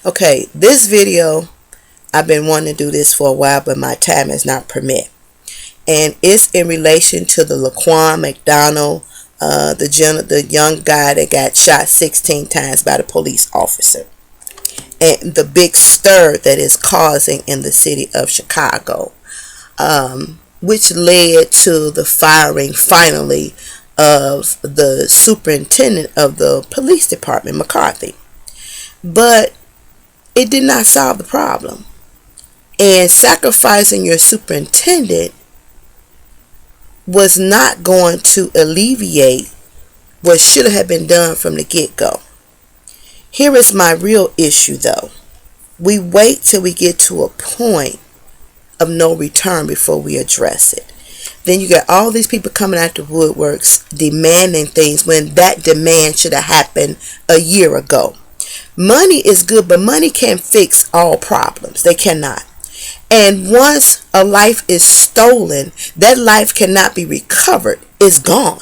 Okay, this video, I've been wanting to do this for a while, but my time has not permit. And it's in relation to the Rahm McDonald, the young guy that got shot 16 times by the police officer, and the big stir that is causing in the city of Chicago, which led to the firing finally of the superintendent of the police department, McCarthy. But it did not solve the problem. And sacrificing your superintendent was not going to alleviate what should have been done from the get-go. Here is my real issue, though. We wait till we get to a point of no return before we address it. Then you got all these people coming out the woodworks demanding things when that demand should have happened a year ago. Money is good, but money can't fix all problems. They cannot. And once a life is stolen, that life cannot be recovered. It's gone.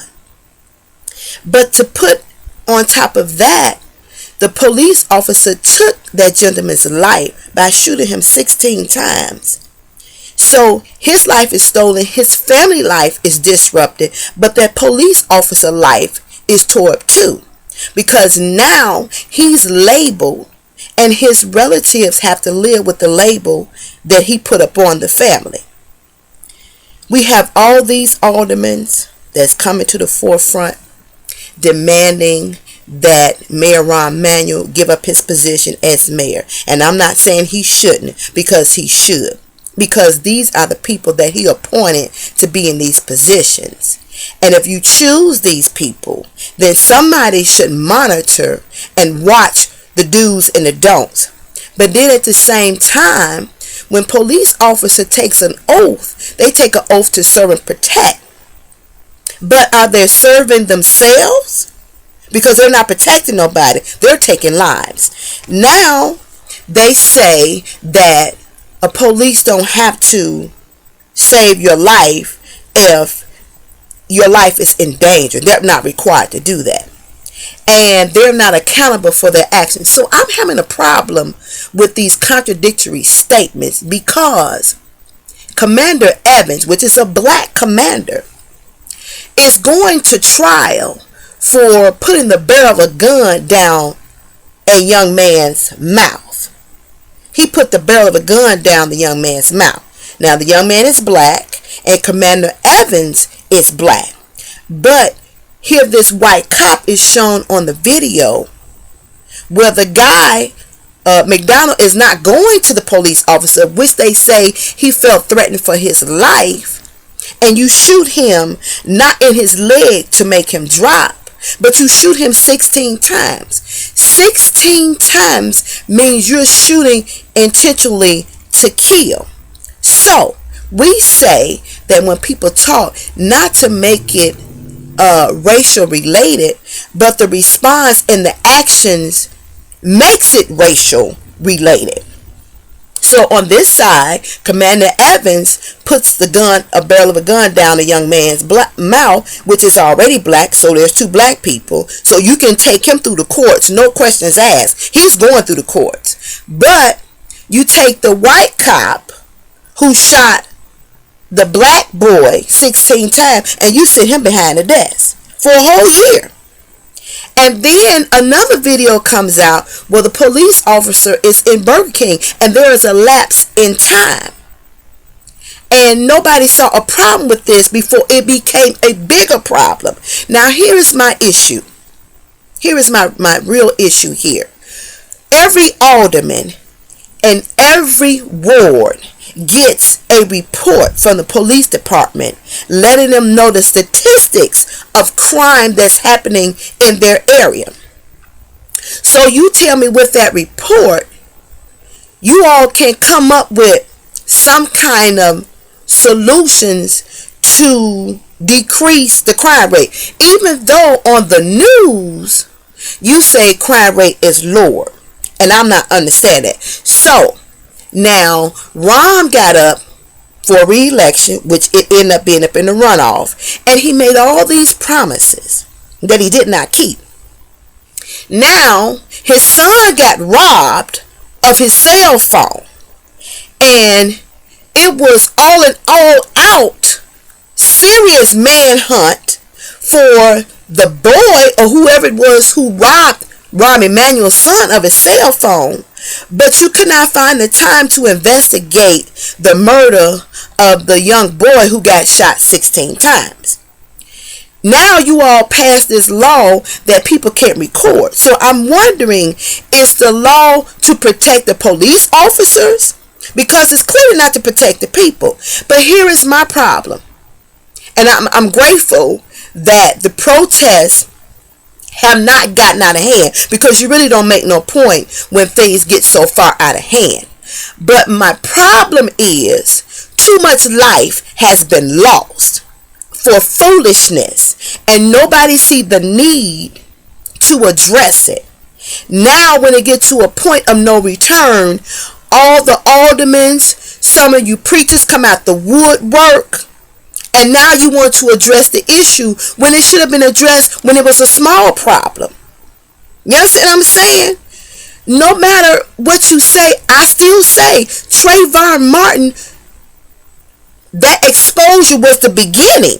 But to put on top of that, the police officer took that gentleman's life by shooting him 16 times. So his life is stolen, his family life is disrupted, but that police officer life is tore up too. Because now he's labeled and his relatives have to live with the label that he put upon the family. We have all these aldermans that's coming to the forefront demanding that Mayor Rahm Emmauel give up his position as mayor. And I'm not saying he shouldn't, because he should. Because these are the people that he appointed to be in these positions. And if you choose these people, then somebody should monitor and watch the do's and the don'ts. But then at the same time, when police officer takes an oath, they take an oath to serve and protect. But are they serving themselves? Because they're not protecting nobody. They're taking lives. Now they say that a police don't have to save your life if your life is in danger. They're not required to do that. And they're not accountable for their actions. So I'm having a problem with these contradictory statements, because Commander Evans, which is a black commander, is going to trial for putting the barrel of a gun down a young man's mouth. He put the barrel of a gun down the young man's mouth. Now the young man is black and Commander Evans is black. But here this white cop is shown on the video where the guy, McDonald, is not going to the police officer, which they say he felt threatened for his life. And you shoot him not in his leg to make him drop, but you shoot him 16 times. 16 times means you're shooting intentionally to kill. So we say that when people talk, not to make it racial related, but the response and the actions makes it racial related. So on this side, Commander Evans puts a barrel of a gun down a young man's mouth, which is already black. So there's two black people. So you can take him through the courts, no questions asked. He's going through the courts. But you take the white cop who shot the black boy 16 times and you sit him behind the desk for a whole year. And then another video comes out where the police officer is in Burger King and there is a lapse in time. And nobody saw a problem with this before it became a bigger problem. Now here is my issue. Here is my real issue here. Every alderman in every ward gets a report from the police department letting them know the statistics of crime that's happening in their area. So you tell me with that report, you all can come up with some kind of solutions to decrease the crime rate. Even though on the news, you say crime rate is lower. And I'm not understanding that. So now, Rahm got up for re-election, which it ended up being up in the runoff, and he made all these promises that he did not keep. Now, his son got robbed of his cell phone. And it was all an all out serious manhunt for the boy or whoever it was who robbed Rahm Emmauel's son of his cell phone. But you could not find the time to investigate the murder of the young boy who got shot 16 times. Now you all passed this law that people can't record. So I'm wondering, is the law to protect the police officers? Because it's clearly not to protect the people. But here is my problem. And I'm grateful that the protests have not gotten out of hand, because you really don't make no point when things get so far out of hand. But my problem is too much life has been lost for foolishness, and nobody see the need to address it. Now when it gets to a point of no return, all the aldermans, some of you preachers come out the woodwork, and now you want to address the issue when it should have been addressed when it was a small problem. You understand what I'm saying? No matter what you say, I still say Trayvon Martin, that exposure was the beginning.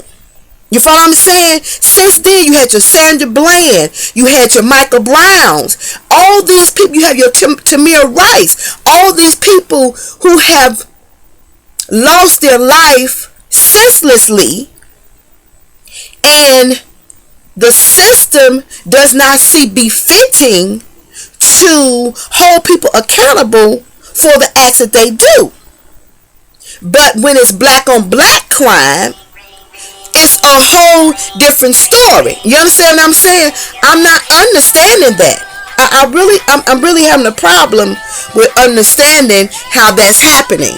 You follow what I'm saying? Since then, you had your Sandra Bland, you had your Michael Browns, all these people, you have your Tamir Rice, all these people who have lost their life senselessly, and the system does not see befitting to hold people accountable for the acts that they do. But when it's black on black crime, it's a whole different story. You understand what I'm saying? I'm not understanding that. I'm really having a problem with understanding how that's happening.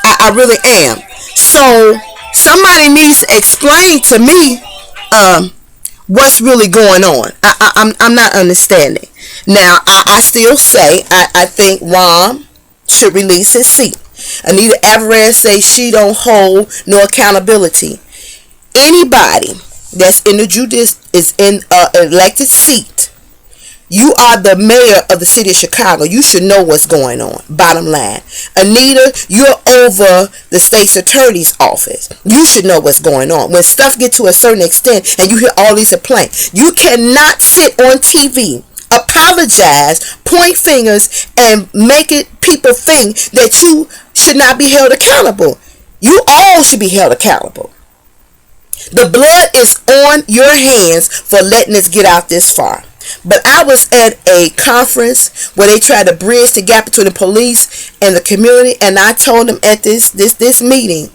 I really am. So somebody needs to explain to me what's really going on. I'm not understanding. Now, I still say I think Rahm should release his seat. Anita Alvarez says she don't hold no accountability. Anybody that's in the is in an elected seat, you are the mayor of the city of Chicago. You should know what's going on. Bottom line. Anita, you're over the state's attorney's office. You should know what's going on. When stuff gets to a certain extent and you hear all these complaints, you cannot sit on TV, apologize, point fingers, and make it people think that you should not be held accountable. You all should be held accountable. The blood is on your hands for letting us get out this far. But I was at a conference where they tried to bridge the gap between the police and the community, and I told them at this meeting,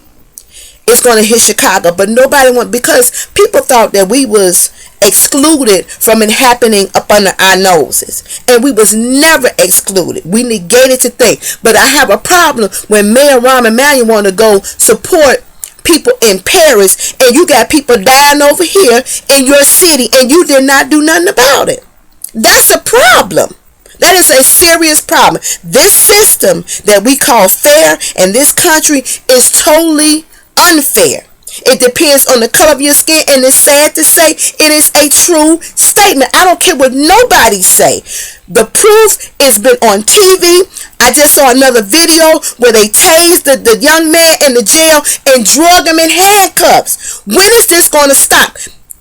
it's going to hit Chicago. But nobody went, because people thought that we was excluded from it happening up under our noses, and we was never excluded. We negated to think. But I have a problem when Mayor Rahm Emmauel want to go support people in Paris, and you got people dying over here in your city, and you did not do nothing about it. That's a problem. That is a serious problem. This system that we call fair in this country is totally unfair. It depends on the color of your skin, and it's sad to say it is a true statement. I don't care what nobody say. The proof has been on TV. I just saw another video where they tased the young man in the jail and drug him in handcuffs. When is this going to stop?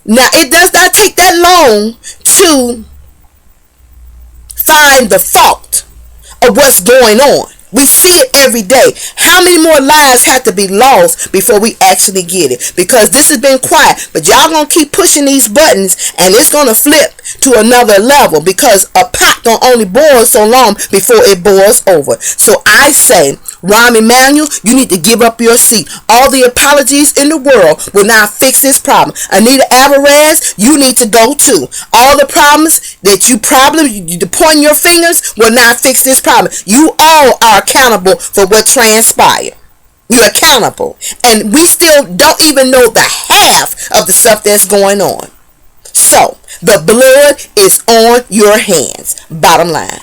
Now, it does not take that long to find the fault of what's going on. We see it every day. How many more lives have to be lost before we actually get it? Because this has been quiet, but y'all gonna keep pushing these buttons, and it's gonna flip to another level, because a pot don't only boil so long before it boils over. So I say, Rahm Emmauel, you need to give up your seat. All the apologies in the world will not fix this problem. Anita Alvarez, you need to go too. All the problems that you pointing your fingers will not fix this problem. You all are accountable for what transpired. You're accountable. And we still don't even know the half of the stuff that's going on. So, the blood is on your hands. Bottom line.